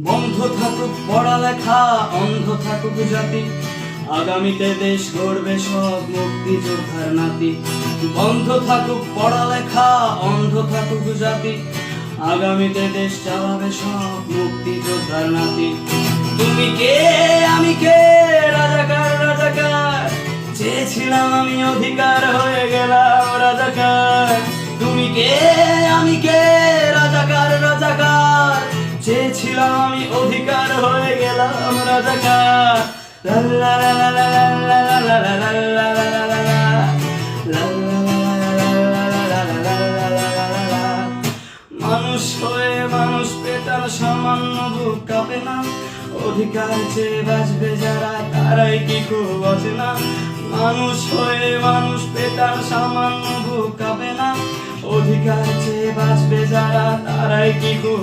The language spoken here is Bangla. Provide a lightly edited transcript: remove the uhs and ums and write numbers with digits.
বন্ধ থাকুক পড়ালেখা, অন্ধ থাকুক জাতি, আগামীতে দেশ গড়বে সব মুক্তিযোদ্ধার নাতি। বন্ধ থাকুক পড়ালেখা, অন্ধ থাকুক জাতি, আগামীতে দেশ চালাবে সব মুক্তিযোদ্ধার নাতি। তুমি কে আমি কে, রাজাকার রাজাকার, চেয়েছিলাম আমি অধিকার, হয়ে গেলাম রাজাকার। তুমি কে আমি কে, রাজাকার রাজাকার, চেয়েছিলাম আমি অধিকার, হয়ে গেলাম রাজাকার। লা লা লা লা লা লা লা লা লা লা লা লা লা লা লা। মানুষ হয়ে মানুষ পেটার সামান্য বুক কাঁপে না, অধিকার চেয়ে বাঁচবে যারা তারাই কি খুব বাঁচে না। মানুষ হয়ে মানুষ পেটার সামান্য বুক কাঁপে না, অধিকার চেয়ে বাঁচবে যারা তারাই কি খুব